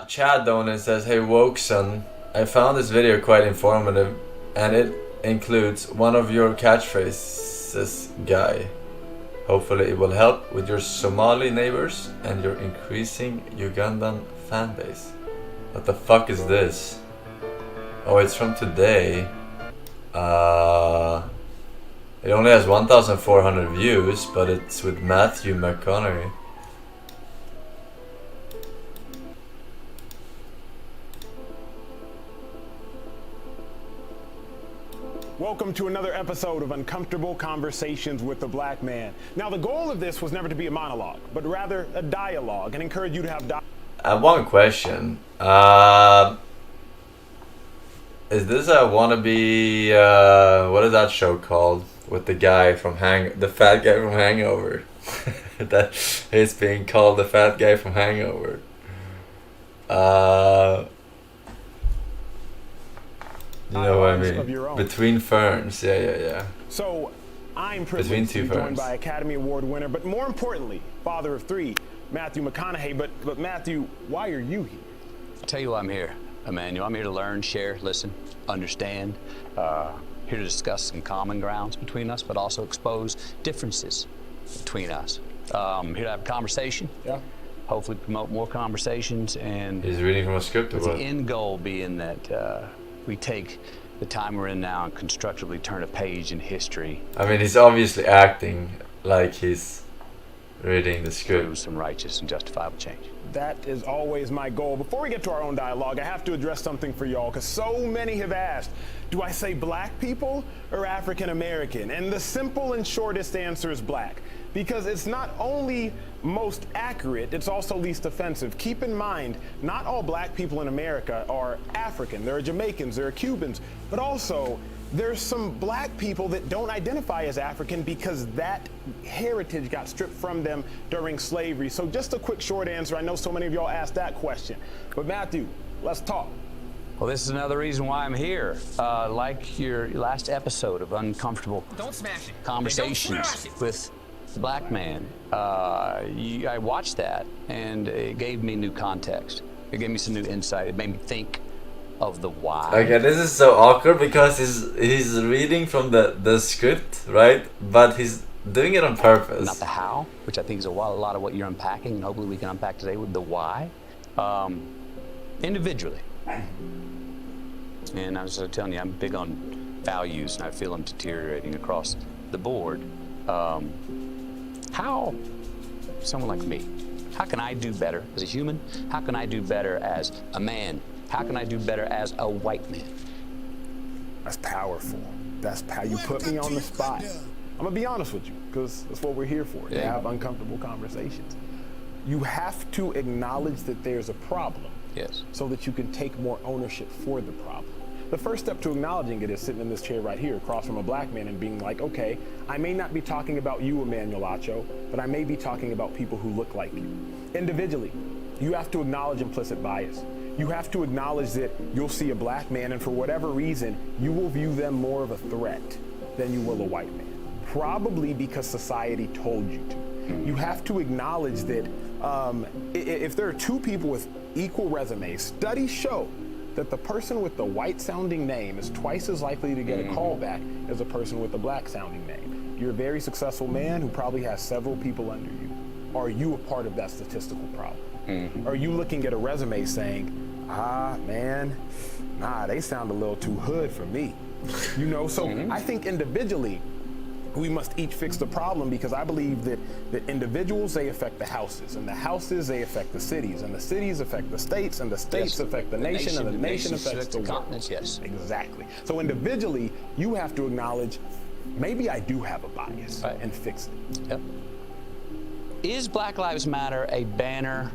Chad Donan says, "Hey woke son, I found this video quite informative, and it includes one of your catchphrases, guy. Hopefully it will help with your Somali neighbors and your increasing Ugandan fan base." What the fuck is this? Oh, it's from today. It only has 1,400 views, but it's with Matthew McConaughey. Welcome to another episode of Uncomfortable Conversations with the Black Man. Now, the goal of this was never to be a monologue, but rather a dialogue, and encourage you to have dialogue. I have one question. Is this a wannabe, what is that show called? With the guy from the fat guy from Hangover. That is being called the fat guy from Hangover. You know what I mean? Between Ferns, yeah. So, I'm privileged to be joined by Academy Award winner, but more importantly, father of three, Matthew McConaughey. But Matthew, why are you here? I'll tell you why I'm here, Emmanuel. I'm here to learn, share, listen, understand. Here to discuss some common grounds between us, but also expose differences between us. Here to have a conversation. Yeah. Hopefully promote more conversations, and he's reading from a script. With the end goal being that we take the time we're in now and constructively turn a page in history. I mean, he's obviously acting like he's reading the script. Some righteous and justifiable change. That is always my goal. Before we get to our own dialogue, I have to address something for y'all, because so many have asked, do I say black people or African American? And the simple and shortest answer is black, because it's not only most accurate, it's also least offensive. Keep in mind, not all black people in America are African. There are Jamaicans, there are Cubans, but also there's some black people that don't identify as African because that heritage got stripped from them during slavery. So just a quick short answer. I know so many of y'all asked that question, but Matthew, let's talk. Well, this is another reason why I'm here. Like your last episode of Uncomfortable Conversations with the Black Man. I watched that, and it gave me new context. It gave me some new insight. It made me think of the why. Okay, this is so awkward because he's reading from the script, right? But he's doing it on purpose. Not the how, which I think is a lot of what you're unpacking, and hopefully we can unpack today with the why. Individually. And I was telling you, I'm big on values, and I feel them deteriorating across the board. How, someone like me, how can I do better as a human? How can I do better as a man? How can I do better as a white man? That's powerful. That's how you put me on the spot. I'm gonna be honest with you, because that's what we're here for, to have uncomfortable conversations. You have to acknowledge that there's a problem. Yes. So that you can take more ownership for the problem. The first step to acknowledging it is sitting in this chair right here across from a black man and being like, okay, I may not be talking about you, Emmanuel Acho, but I may be talking about people who look like you. Individually, you have to acknowledge implicit bias. You have to acknowledge that you'll see a black man and for whatever reason, you will view them more of a threat than you will a white man. Probably because society told you to. You have to acknowledge that if there are two people with equal resumes, studies show that the person with the white-sounding name is twice as likely to get a call back as a person with a black-sounding name. You're a very successful man who probably has several people under you. Are you a part of that statistical problem? Are you looking at a resume saying, man, nah, they sound a little too hood for me? You know, so I think individually, we must each fix the problem, because I believe that individuals, they affect the houses, and the houses, they affect the cities, and the cities affect the states, and the states affect the nation, and the nation affects the continents. Yes. Exactly. So individually, you have to acknowledge, maybe I do have a bias, and fix it. Yep. Is Black Lives Matter a banner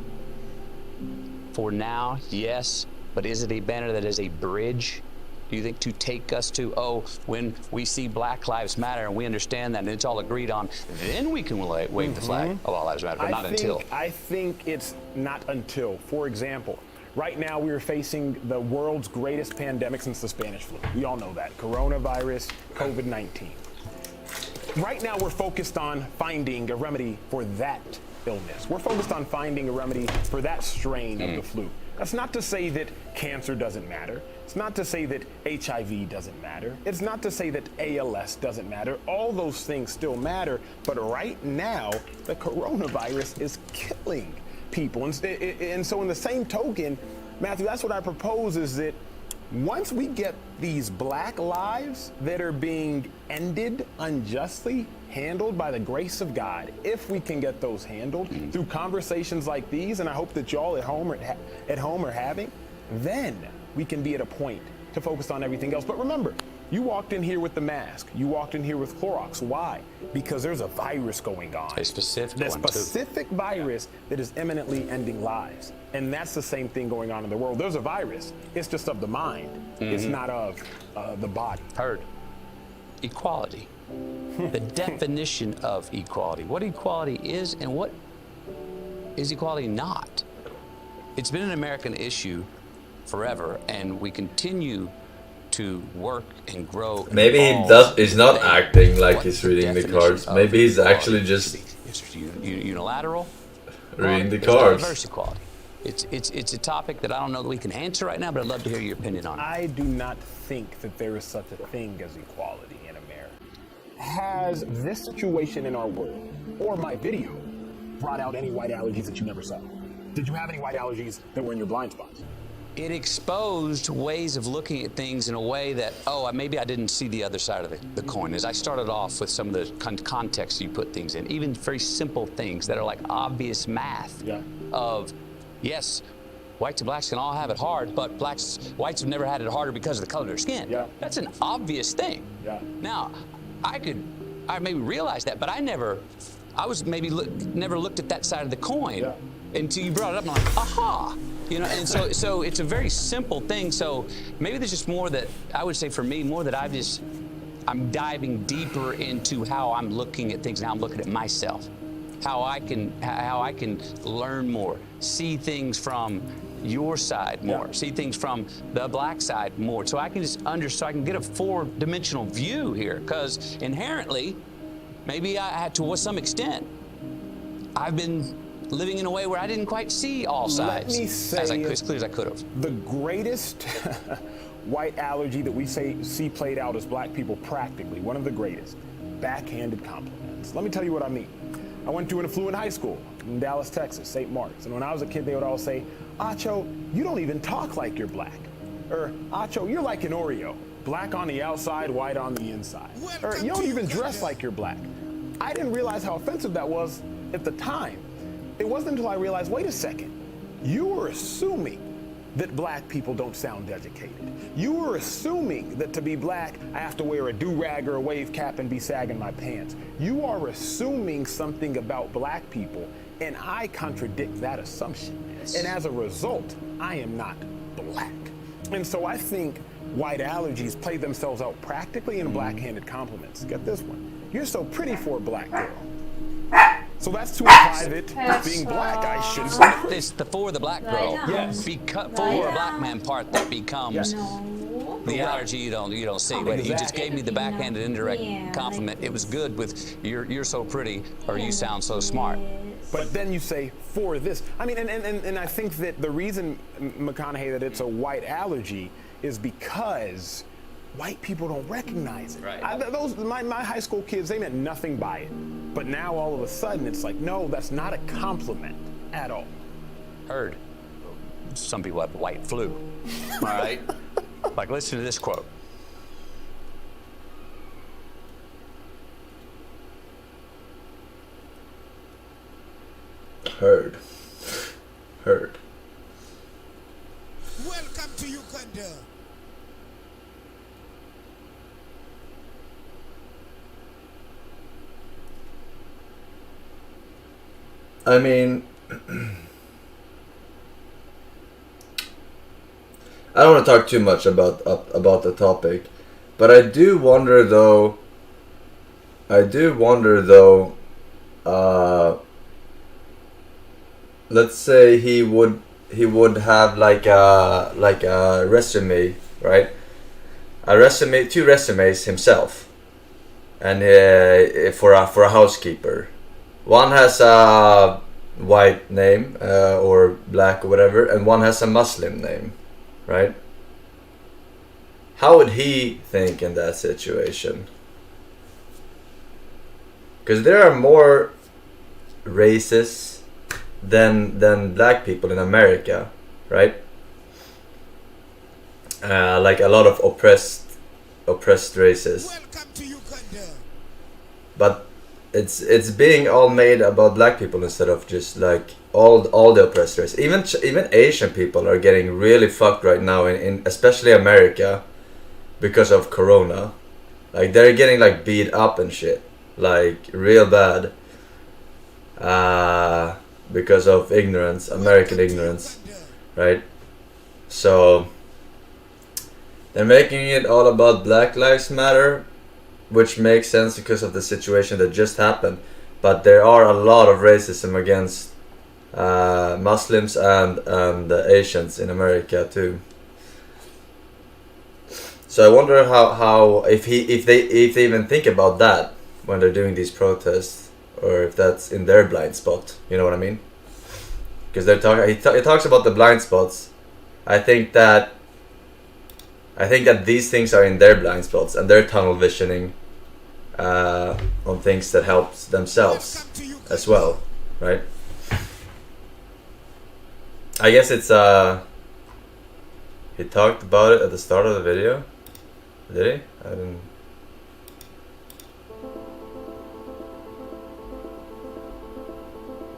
for now? Yes. But is it a banner that is a bridge, do you think, to take us to, when we see Black Lives Matter and we understand that and it's all agreed on, then we can wave the flag of all lives matter, but not until? I think it's not until. For example, right now we are facing the world's greatest pandemic since the Spanish flu. We all know that. Coronavirus, COVID-19. Right now we're focused on finding a remedy for that illness. We're focused on finding a remedy for that strain of the flu. That's not to say that cancer doesn't matter. It's not to say that HIV doesn't matter. It's not to say that ALS doesn't matter. All those things still matter, but right now, the coronavirus is killing people. And so in the same token, Matthew, that's what I propose, is that once we get these black lives that are being ended unjustly handled by the grace of God, if we can get those handled through conversations like these, and I hope that y'all at home are having, then we can be at a point to focus on everything else. But remember, you walked in here with the mask. You walked in here with Clorox. Why? Because there's a virus going on. A specific The one, too. specific virus that is imminently ending lives. And that's the same thing going on in the world. There's a virus. It's just of the mind. It's not of the body. Heard. Equality. The definition of equality. What equality is and what is equality not. It's been an American issue forever, and we continue to work and grow. And Maybe he's not acting like he's reading the cards. Maybe he's actually just unilateral reading the It's cards. diverse equality. It's a topic that I don't know that we can answer right now, but I'd love to hear your opinion on it. I do not think that there is such a thing as equality in America. Has this situation in our world, or my video, brought out any white allergies that you never saw? Did you have any white allergies that were in your blind spots? It exposed ways of looking at things in a way that, maybe I didn't see the other side of the coin. As I started off with some of the context you put things in, even very simple things that are like obvious math of, yes, whites and blacks can all have it hard, but whites have never had it harder because of the color of their skin. That's an obvious thing. Now, I maybe realize that, but never looked at that side of the coin until you brought it up, and I'm like, aha. You know, and so it's a very simple thing. So maybe there's just more that I would say for me, more that I'm diving deeper into how I'm looking at things and how I'm looking at myself, how I can learn more, see things from your side more, see things from the black side more, so I can so I can get a four-dimensional view here. Because inherently, maybe I had to some extent, I've been living in a way where I didn't quite see all sides as clear as I could have. The greatest white allergy that we see played out as black people, practically, one of the greatest, backhanded compliments. Let me tell you what I mean. I went to an affluent high school in Dallas, Texas, St. Mark's. And when I was a kid, they would all say, Acho, you don't even talk like you're black. Or, Acho, you're like an Oreo. Black on the outside, white on the inside. Or, you don't even dress like you're black. I didn't realize how offensive that was at the time. It wasn't until I realized, wait a second, you were assuming that black people don't sound educated. You were assuming that to be black, I have to wear a do-rag or a wave cap and be sagging my pants. You are assuming something about black people, and I contradict that assumption. And as a result, I am not black. And so I think white allergies play themselves out practically in backhanded compliments. Get this one. You're so pretty for a black girl. So that's to imply that being black, I shouldn't be pretty. It's the for the black girl. Yes. For a black man part that becomes the allergy you don't see. Wait, you just gave me the backhanded indirect compliment. It was good with you're so pretty or you sound so smart. But then you say, for this. I mean, and I think that the reason, McConaughey, that it's a white allergy is because white people don't recognize it. Right. My high school kids, they meant nothing by it. But now all of a sudden it's like, no, that's not a compliment at all. Heard. Some people have white flu. All right? Like, listen to this quote. Heard. Welcome to Uganda. I mean, I don't want to talk too much about the topic, but I do wonder though. Let's say he would have like a resume, right? Two resumes himself, and for a housekeeper. One has white name or black or whatever, and one has a Muslim name, right? How would he think in that situation? Because there are more races than black people in America, right? Like a lot of oppressed races. But it's being all made about black people instead of just like all the oppressed races. Even Asian people are getting really fucked right now in especially America because of Corona. Like they're getting like beat up and shit, like real bad, because of ignorance, American ignorance, right? So they're making it all about Black Lives Matter, which makes sense because of the situation that just happened. But there are a lot of racism against Muslims and Asians in America too. So I wonder how if they even think about that when they're doing these protests, or if that's in their blind spot. You know what I mean? Because they're talking. He talks about the blind spots. I think that these things are in their blind spots and they're tunnel visioning on things that helps themselves as well, right? I guess it's he talked about it at the start of the video. Did he? I didn't.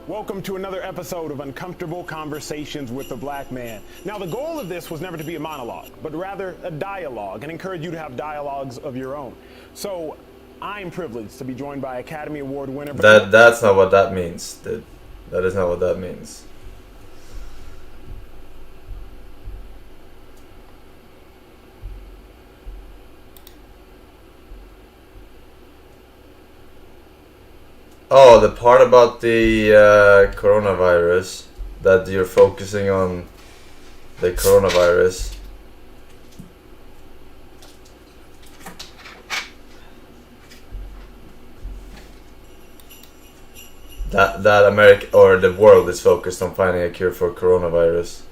Welcome to another episode of Uncomfortable Conversations with the Black Man. Now, the goal of this was never to be a monologue, but rather a dialogue, and encourage you to have dialogues of your own. So, I'm privileged to be joined by Academy Award winner... That's not what that means, dude. That is not what that means. Oh, the part about the coronavirus, that you're focusing on the coronavirus. That America or the world is focused on finding a cure for coronavirus.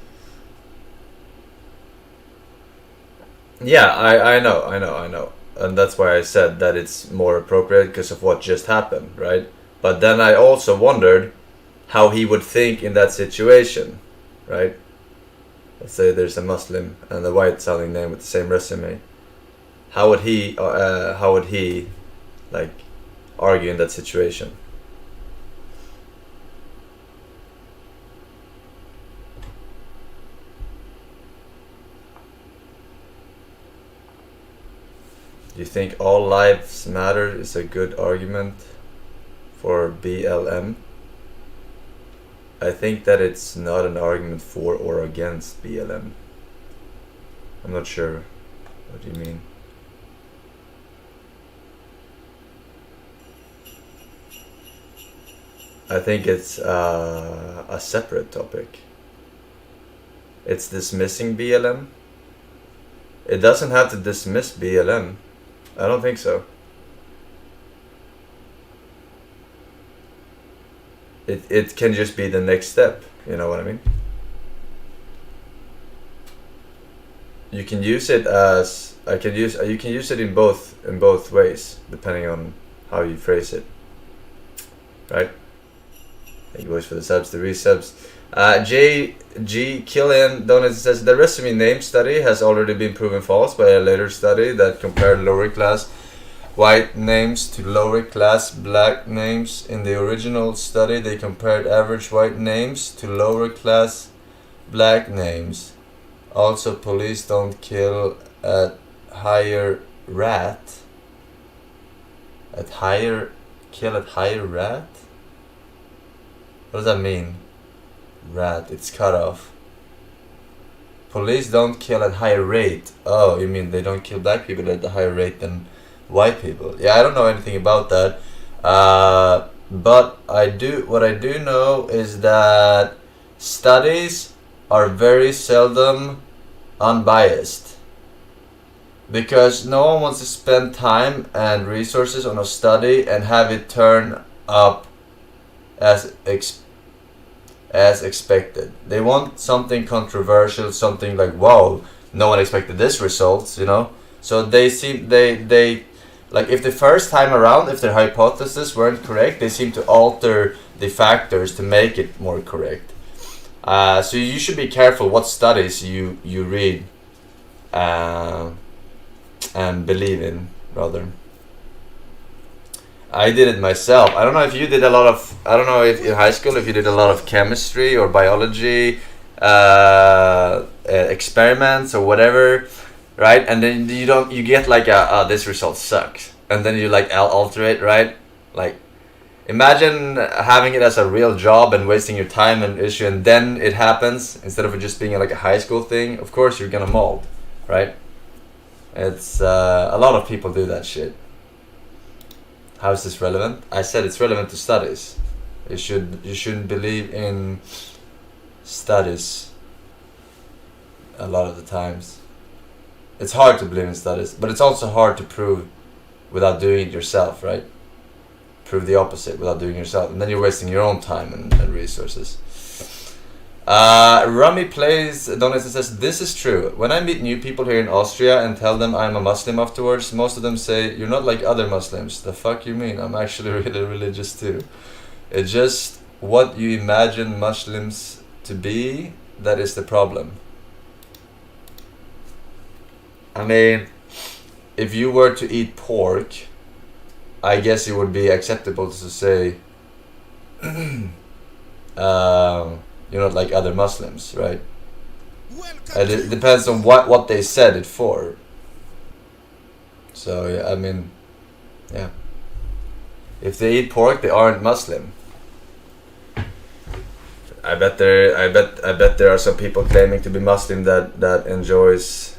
Yeah, I know. And that's why I said that it's more appropriate because of what just happened, right? But then I also wondered how he would think in that situation, right? Let's say there's a Muslim and a white sounding name with the same resume. How would he like argue in that situation? Do you think all lives matter is a good argument for BLM? I think that it's not an argument for or against BLM. I'm not sure what you mean. I think it's a separate topic. It's dismissing BLM. It doesn't have to dismiss BLM. I don't think so. It can just be the next step. You know what I mean? You can use it as you can use it in both ways depending on how you phrase it. Right? Thank you boys for the subs, the resubs. JG Killian donates, says the resume name study has already been proven false by a later study that compared lower class white names to lower class black names. In the original study, they compared average white names to lower class black names. Also, police don't kill at higher rat. Kill at higher rat? What does that mean? Rat, it's cut off. Police don't kill at higher rate. Oh, you mean they don't kill black people at a higher rate than white people? Yeah, I don't know anything about that. But what I do know is that studies are very seldom unbiased. Because no one wants to spend time and resources on a study and have it turn up as as expected. They want something controversial, something like, wow, no one expected this result, you know. So they seem they like, if the first time around, if their hypotheses weren't correct, they seem to alter the factors to make it more correct. So you should be careful what studies you read and believe in, rather. I did it myself. I don't know if you did a lot of, I don't know if in high school if you did a lot of chemistry or biology experiments or whatever, right? And then you get like this result sucks, and then you like alter it, right? Like, imagine having it as a real job and wasting your time and issue, and then it happens instead of it just being like a high school thing. Of course you're gonna mold, right? It's a lot of people do that shit. How is this relevant? I said it's relevant to studies. You shouldn't believe in studies a lot of the times. It's hard to believe in studies, but it's also hard to prove without doing it yourself, right? Prove the opposite without doing it yourself, and then you're wasting your own time and resources. Rummy Plays donates and says, this is true. When I meet new people here in Austria and tell them I'm a Muslim afterwards, most of them say, you're not like other Muslims. The fuck you mean? I'm actually really religious too. It's just what you imagine Muslims to be that is the problem. I mean, if you were to eat pork, I guess it would be acceptable to say you're not like other Muslims, right? And it depends on what they said it for. So yeah, I mean, yeah. If they eat pork, they aren't Muslim. I bet there are some people claiming to be Muslim that enjoys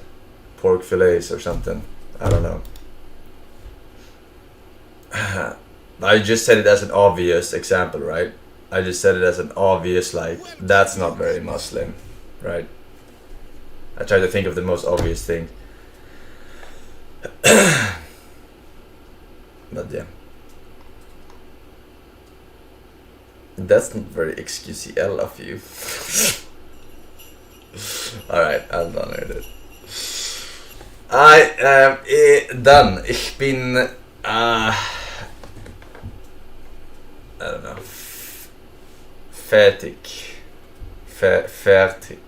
pork fillets or something. I don't know. I just said it as an obvious example, right? I just said it as an obvious, like, that's not very Muslim, right? I try to think of the most obvious thing. But yeah. That's not very XQCL of you. Alright, I'm done with it. I am done. Ich bin I don't know. Fertig. Fertig.